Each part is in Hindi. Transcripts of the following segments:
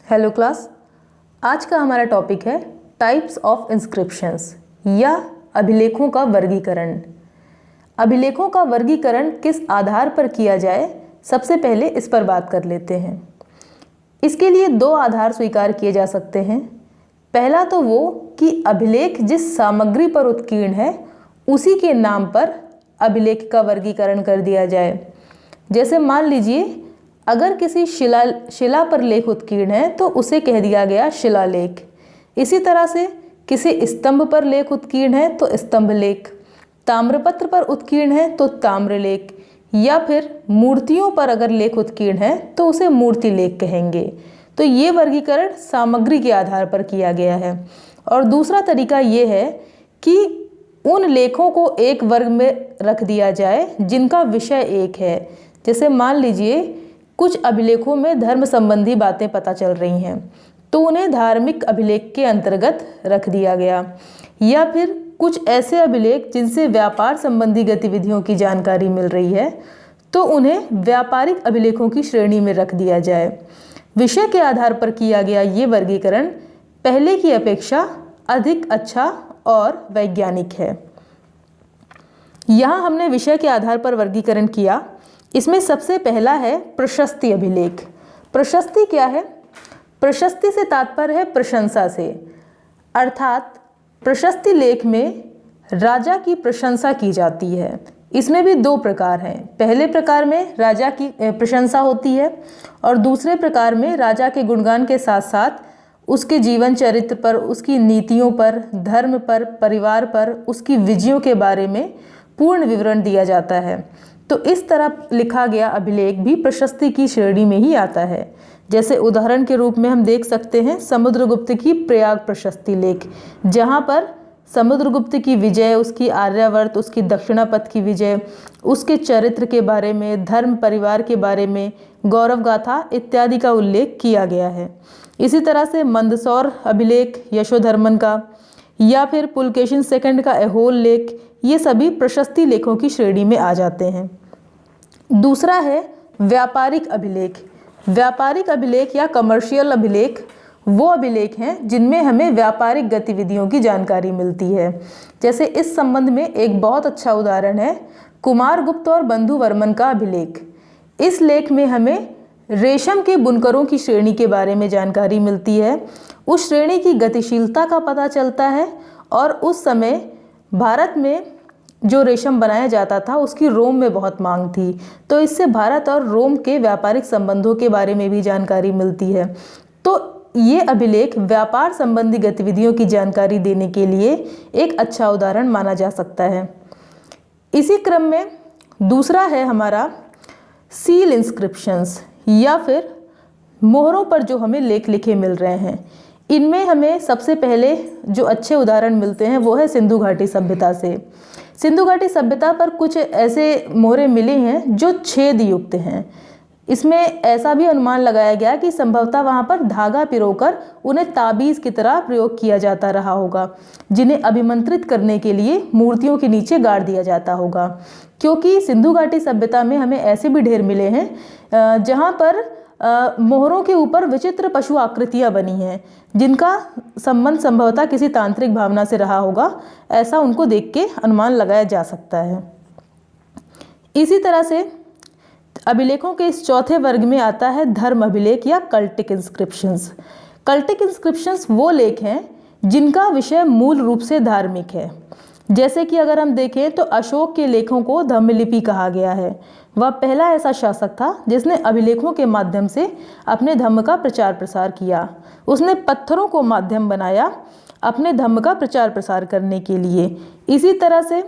हेलो क्लास, आज का हमारा टॉपिक है टाइप्स ऑफ इंस्क्रिप्शंस या अभिलेखों का वर्गीकरण। अभिलेखों का वर्गीकरण किस आधार पर किया जाए, सबसे पहले इस पर बात कर लेते हैं। इसके लिए दो आधार स्वीकार किए जा सकते हैं। पहला तो वो कि अभिलेख जिस सामग्री पर उत्कीर्ण है उसी के नाम पर अभिलेख का वर्गीकरण कर दिया जाए। जैसे मान लीजिए, अगर किसी शिला पर लेख उत्कीर्ण है तो उसे कह दिया गया शिलालेख। इसी तरह से किसी स्तंभ पर लेख उत्कीर्ण है तो स्तंभ लेख, ताम्रपत्र पर उत्कीर्ण है तो ताम्रलेख, या फिर मूर्तियों पर अगर लेख उत्कीर्ण है तो उसे मूर्ति लेख कहेंगे। तो ये वर्गीकरण सामग्री के आधार पर किया गया है। और दूसरा तरीका ये है कि उन लेखों को एक वर्ग में रख दिया जाए जिनका विषय एक है। जैसे मान लीजिए, कुछ अभिलेखों में धर्म संबंधी बातें पता चल रही हैं तो उन्हें धार्मिक अभिलेख के अंतर्गत रख दिया गया, या फिर कुछ ऐसे अभिलेख जिनसे व्यापार संबंधी गतिविधियों की जानकारी मिल रही है तो उन्हें व्यापारिक अभिलेखों की श्रेणी में रख दिया जाए। विषय के आधार पर किया गया ये वर्गीकरण पहले की अपेक्षा अधिक अच्छा और वैज्ञानिक है। यहाँ हमने विषय के आधार पर वर्गीकरण किया। इसमें सबसे पहला है प्रशस्ति अभिलेख। प्रशस्ति क्या है? प्रशस्ति से तात्पर्य है प्रशंसा से, अर्थात प्रशस्ति लेख में राजा की प्रशंसा की जाती है। इसमें भी दो प्रकार हैं। पहले प्रकार में राजा की प्रशंसा होती है और दूसरे प्रकार में राजा के गुणगान के साथ साथ उसके जीवन चरित्र पर, उसकी नीतियों पर, धर्म पर, परिवार पर, उसकी विजयों के बारे में पूर्ण विवरण दिया जाता है। तो इस तरह लिखा गया अभिलेख भी प्रशस्ति की श्रेणी में ही आता है। जैसे उदाहरण के रूप में हम देख सकते हैं समुद्रगुप्त की प्रयाग प्रशस्ति लेख, जहाँ पर समुद्रगुप्त की विजय, उसकी आर्यावर्त, उसकी दक्षिणापथ की विजय, उसके चरित्र के बारे में, धर्म परिवार के बारे में, गौरव गाथा इत्यादि का उल्लेख किया गया है। इसी तरह से मंदसौर अभिलेख यशोधर्मन का, या फिर पुलकेशिन सेकंड का ऐहोल लेख, ये सभी प्रशस्ति लेखों की श्रेणी में आ जाते हैं। दूसरा है व्यापारिक अभिलेख। व्यापारिक अभिलेख या कमर्शियल अभिलेख वो अभिलेख हैं जिनमें हमें व्यापारिक गतिविधियों की जानकारी मिलती है। जैसे इस संबंध में एक बहुत अच्छा उदाहरण है कुमारगुप्त और बंधु वर्मन का अभिलेख। इस लेख में हमें रेशम के बुनकरों की श्रेणी के बारे में जानकारी मिलती है। उस श्रेणी की गतिशीलता का पता चलता है और उस समय भारत में जो रेशम बनाया जाता था उसकी रोम में बहुत मांग थी, तो इससे भारत और रोम के व्यापारिक संबंधों के बारे में भी जानकारी मिलती है। तो ये अभिलेख व्यापार संबंधी गतिविधियों की जानकारी देने के लिए एक अच्छा उदाहरण माना जा सकता है। इसी क्रम में दूसरा है हमारा सील इंस्क्रिप्शंस, या फिर मोहरों पर जो हमें लेख लिखे मिल रहे हैं। इनमें हमें सबसे पहले जो अच्छे उदाहरण मिलते हैं वो है सिंधु घाटी सभ्यता से। सिंधु घाटी सभ्यता पर कुछ ऐसे मोहरें मिली हैं जो छेद युक्त हैं। इसमें ऐसा भी अनुमान लगाया गया कि संभवतः वहाँ पर धागा पिरोकर उन्हें ताबीज़ की तरह प्रयोग किया जाता रहा होगा, जिन्हें अभिमंत्रित करने के लिए मूर्तियों के नीचे गाड़ दिया जाता होगा। क्योंकि सिंधु घाटी सभ्यता में हमें ऐसे भी ढेर मिले हैं जहाँ पर मोहरों के ऊपर विचित्र पशु आकृतियाँ बनी हैं, जिनका संबंध संभवतः किसी तांत्रिक भावना से रहा होगा। ऐसा उनको देख के अनुमान लगाया जा सकता है। इसी तरह से अभिलेखों के इस चौथे वर्ग में आता है धर्म अभिलेख या कल्टिक इंस्क्रिप्शंस। कल्टिक इंस्क्रिप्शंस वो लेख हैं जिनका विषय मूल रूप से धार्मिक है। जैसे कि अगर हम देखें तो अशोक के लेखों को धम्मलिपि कहा गया है। वह पहला ऐसा शासक था जिसने अभिलेखों के माध्यम से अपने धम्म का प्रचार प्रसार किया। उसने पत्थरों को माध्यम बनाया अपने धम्म का प्रचार प्रसार करने के लिए। इसी तरह से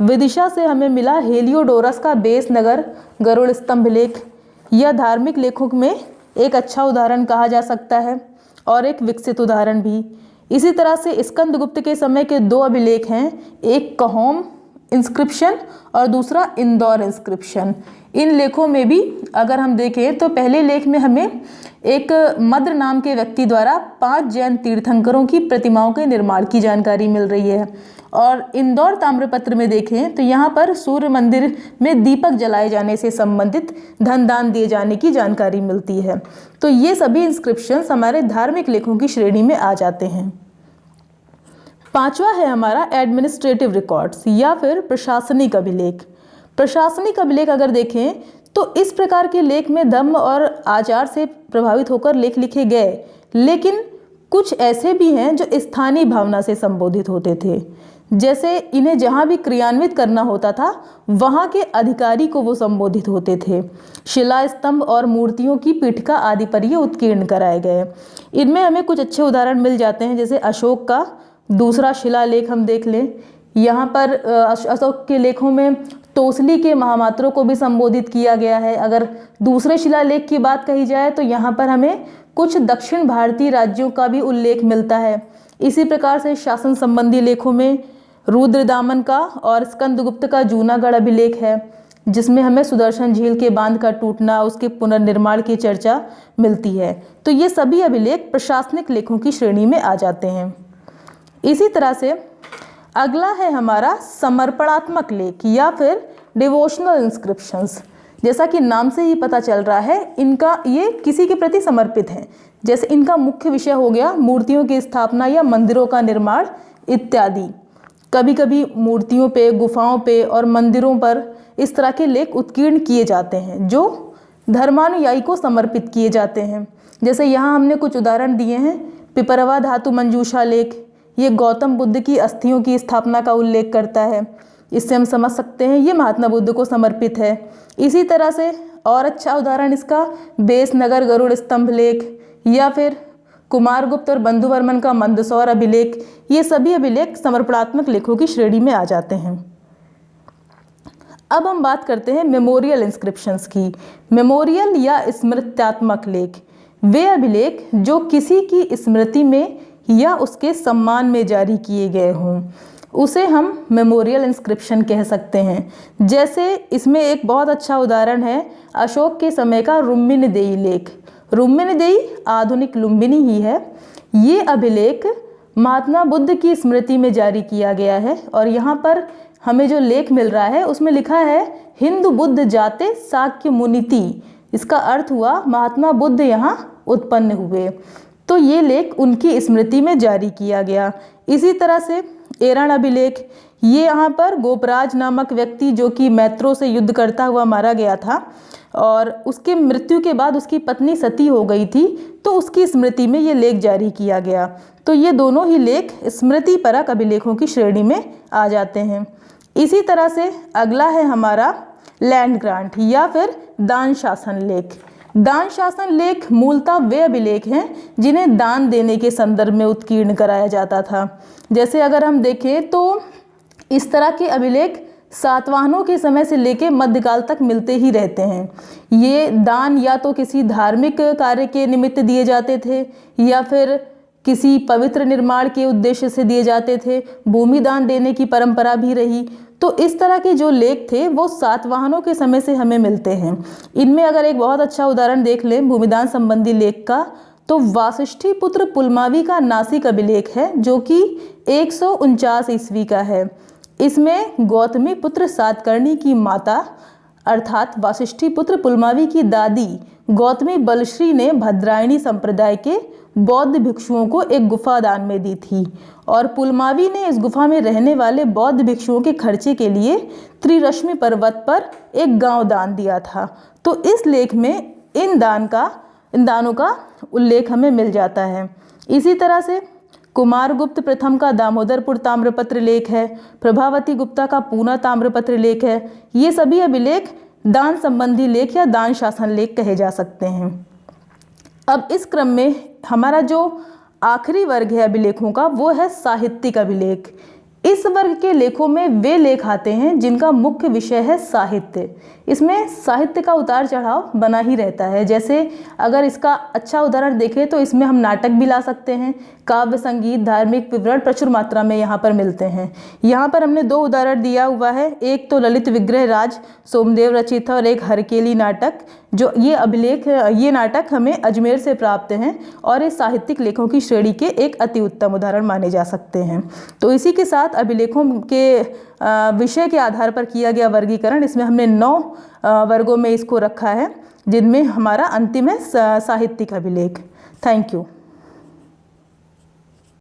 विदिशा से हमें मिला हेलियोडोरस का बेस नगर गरुड़ स्तंभ लेख, यह धार्मिक लेखों में एक अच्छा उदाहरण कहा जा सकता है और एक विकसित उदाहरण भी। इसी तरह से स्कंदगुप्त के समय के दो अभिलेख हैं, एक कहोम, इंस्क्रिप्शन और दूसरा इंदौर इंस्क्रिप्शन। इन लेखों में भी अगर हम देखें तो पहले लेख में हमें एक मद्र नाम के व्यक्ति द्वारा 5 जैन तीर्थंकरों की प्रतिमाओं के निर्माण की जानकारी मिल रही है, और इंदौर ताम्रपत्र में देखें तो यहाँ पर सूर्य मंदिर में दीपक जलाए जाने से संबंधित धन दान दिए जाने की जानकारी मिलती है। तो ये सभी इंस्क्रिप्शंस हमारे धार्मिक लेखों की श्रेणी में आ जाते हैं। पांचवा है हमारा एडमिनिस्ट्रेटिव रिकॉर्ड्स या फिर प्रशासनिक अभिलेख। प्रशासनिक अभिलेख अगर देखें तो इस प्रकार के लेख में धर्म और आचार से प्रभावित होकर लेख लिखे गए, लेकिन कुछ ऐसे भी हैं जो स्थानीय भावना से संबोधित होते थे। जैसे इन्हें जहाँ भी क्रियान्वित करना होता था वहाँ के अधिकारी को वो संबोधित होते थे। शिला स्तंभ और मूर्तियों की पीठिका आदि पर ये उत्कीर्ण कराए गए। इनमें हमें कुछ अच्छे उदाहरण मिल जाते हैं, जैसे अशोक का दूसरा शिलालेख हम देख लें। यहाँ पर अशोक के लेखों में तोसली के महामात्रों को भी संबोधित किया गया है। अगर दूसरे शिलालेख की बात कही जाए तो यहाँ पर हमें कुछ दक्षिण भारतीय राज्यों का भी उल्लेख मिलता है। इसी प्रकार से शासन संबंधी लेखों में रुद्रदामन का और स्कंदगुप्त का जूनागढ़ अभिलेख है, जिसमें हमें सुदर्शन झील के बांध का टूटना, उसके पुनर्निर्माण की चर्चा मिलती है। तो ये सभी अभिलेख प्रशासनिक लेखों की श्रेणी में आ जाते हैं। इसी तरह से अगला है हमारा समर्पणात्मक लेख या फिर डिवोशनल इंस्क्रिप्शंस। जैसा कि नाम से ही पता चल रहा है, इनका ये किसी के प्रति समर्पित हैं। जैसे इनका मुख्य विषय हो गया मूर्तियों की स्थापना या मंदिरों का निर्माण इत्यादि। कभी कभी मूर्तियों पे, गुफाओं पे और मंदिरों पर इस तरह के लेख उत्कीर्ण किए जाते हैं जो धर्मानुयायी को समर्पित किए जाते हैं। जैसे यहाँ हमने कुछ उदाहरण दिए हैं। पिपरवा धातु मंजूषा लेख, ये गौतम बुद्ध की अस्थियों की स्थापना का उल्लेख करता है। इससे हम समझ सकते हैं ये महात्मा बुद्ध को समर्पित है। इसी तरह से और अच्छा उदाहरण इसका बेसनगर गरुड़ स्तंभ लेख या फिर कुमारगुप्त और बंधुवर्मन का मंदसौर अभिलेख, ये सभी अभिलेख समर्पणात्मक लेखों की श्रेणी में आ जाते हैं। अब हम बात करते हैं मेमोरियल इंस्क्रिप्शंस की। मेमोरियल या स्मृत्यात्मक लेख वे अभिलेख जो किसी की स्मृति में या उसके सम्मान में जारी किए गए हों, उसे हम मेमोरियल इंस्क्रिप्शन कह सकते हैं। जैसे इसमें एक बहुत अच्छा उदाहरण है अशोक के समय का रुम्मिनदेई लेख। रुम्मिनदेई आधुनिक लुम्बिनी ही है। ये अभिलेख महात्मा बुद्ध की स्मृति में जारी किया गया है, और यहाँ पर हमें जो लेख मिल रहा है उसमें लिखा है हिंदू बुद्ध जाते साक्य मुनिति। इसका अर्थ हुआ महात्मा बुद्ध यहाँ उत्पन्न हुए। तो ये लेख उनकी स्मृति में जारी किया गया। इसी तरह से एरण अभिलेख, ये यहाँ पर गोपराज नामक व्यक्ति जो कि मैत्रों से युद्ध करता हुआ मारा गया था और उसके मृत्यु के बाद उसकी पत्नी सती हो गई थी, तो उसकी स्मृति में ये लेख जारी किया गया। तो ये दोनों ही लेख स्मृति परक अभिलेखों की श्रेणी में आ जाते हैं। इसी तरह से अगला है हमारा लैंड ग्रांट या फिर दान शासन लेख। दान शासन लेख मूलतः वे अभिलेख हैं जिन्हें दान देने के संदर्भ में उत्कीर्ण कराया जाता था। जैसे अगर हम देखें तो इस तरह के अभिलेख सातवाहनों के समय से लेकर मध्यकाल तक मिलते ही रहते हैं। ये दान या तो किसी धार्मिक कार्य के निमित्त दिए जाते थे या फिर किसी पवित्र निर्माण के उद्देश्य से दिए जाते थे। भूमि दान देने की परंपरा भी रही। तो इस तरह के जो लेख थे वो सातवाहनों के समय से हमें मिलते हैं। इनमें अगर एक बहुत अच्छा उदाहरण देख लें भूमिदान संबंधी लेख का, तो वासिष्ठी पुत्र पुलमावी का नासिक अभिलेख है जो कि 149 ईस्वी का है। इसमें गौतमी पुत्र सातकर्णी की माता अर्थात वासिष्ठी पुत्र पुलमावी की दादी गौतमी बलश्री ने भद्रायणी संप्रदाय के बौद्ध भिक्षुओं को एक गुफा दान में दी थी, और पुलमावी ने इस गुफा में रहने वाले बौद्ध भिक्षुओं के खर्चे के लिए त्रिरश्मि पर्वत पर एक गांव दान दिया था। तो इस लेख में इन दानों का उल्लेख हमें मिल जाता है। इसी तरह से कुमारगुप्त प्रथम का दामोदरपुर ताम्रपत्र लेख है, प्रभावती गुप्ता का पूना ताम्रपत्र लेख है। ये सभी अभिलेख दान संबंधी लेख या दान शासन लेख कहे जा सकते हैं। अब इस क्रम में हमारा जो आखिरी वर्ग है अभिलेखों का वो है साहित्यिक अभिलेख। इस वर्ग के लेखों में वे लेख आते हैं जिनका मुख्य विषय है साहित्य। इसमें साहित्य का उतार चढ़ाव बना ही रहता है। जैसे अगर इसका अच्छा उदाहरण देखें तो इसमें हम नाटक भी ला सकते हैं, काव्य, संगीत, धार्मिक विवरण प्रचुर मात्रा में यहाँ पर मिलते हैं। यहाँ पर हमने 2 उदाहरण दिया हुआ है, एक तो ललित विग्रह राज सोमदेव रचित है और एक हरकेली नाटक। जो ये नाटक हमें अजमेर से प्राप्त हैं और ये साहित्यिक लेखों की श्रेणी के एक अति उत्तम उदाहरण माने जा सकते हैं। तो इसी के साथ अभिलेखों के विषय के आधार पर किया गया वर्गीकरण, इसमें हमने 9 वर्गों में इसको रखा है, जिनमें हमारा अंतिम है साहित्यिक अभिलेख। Thank you.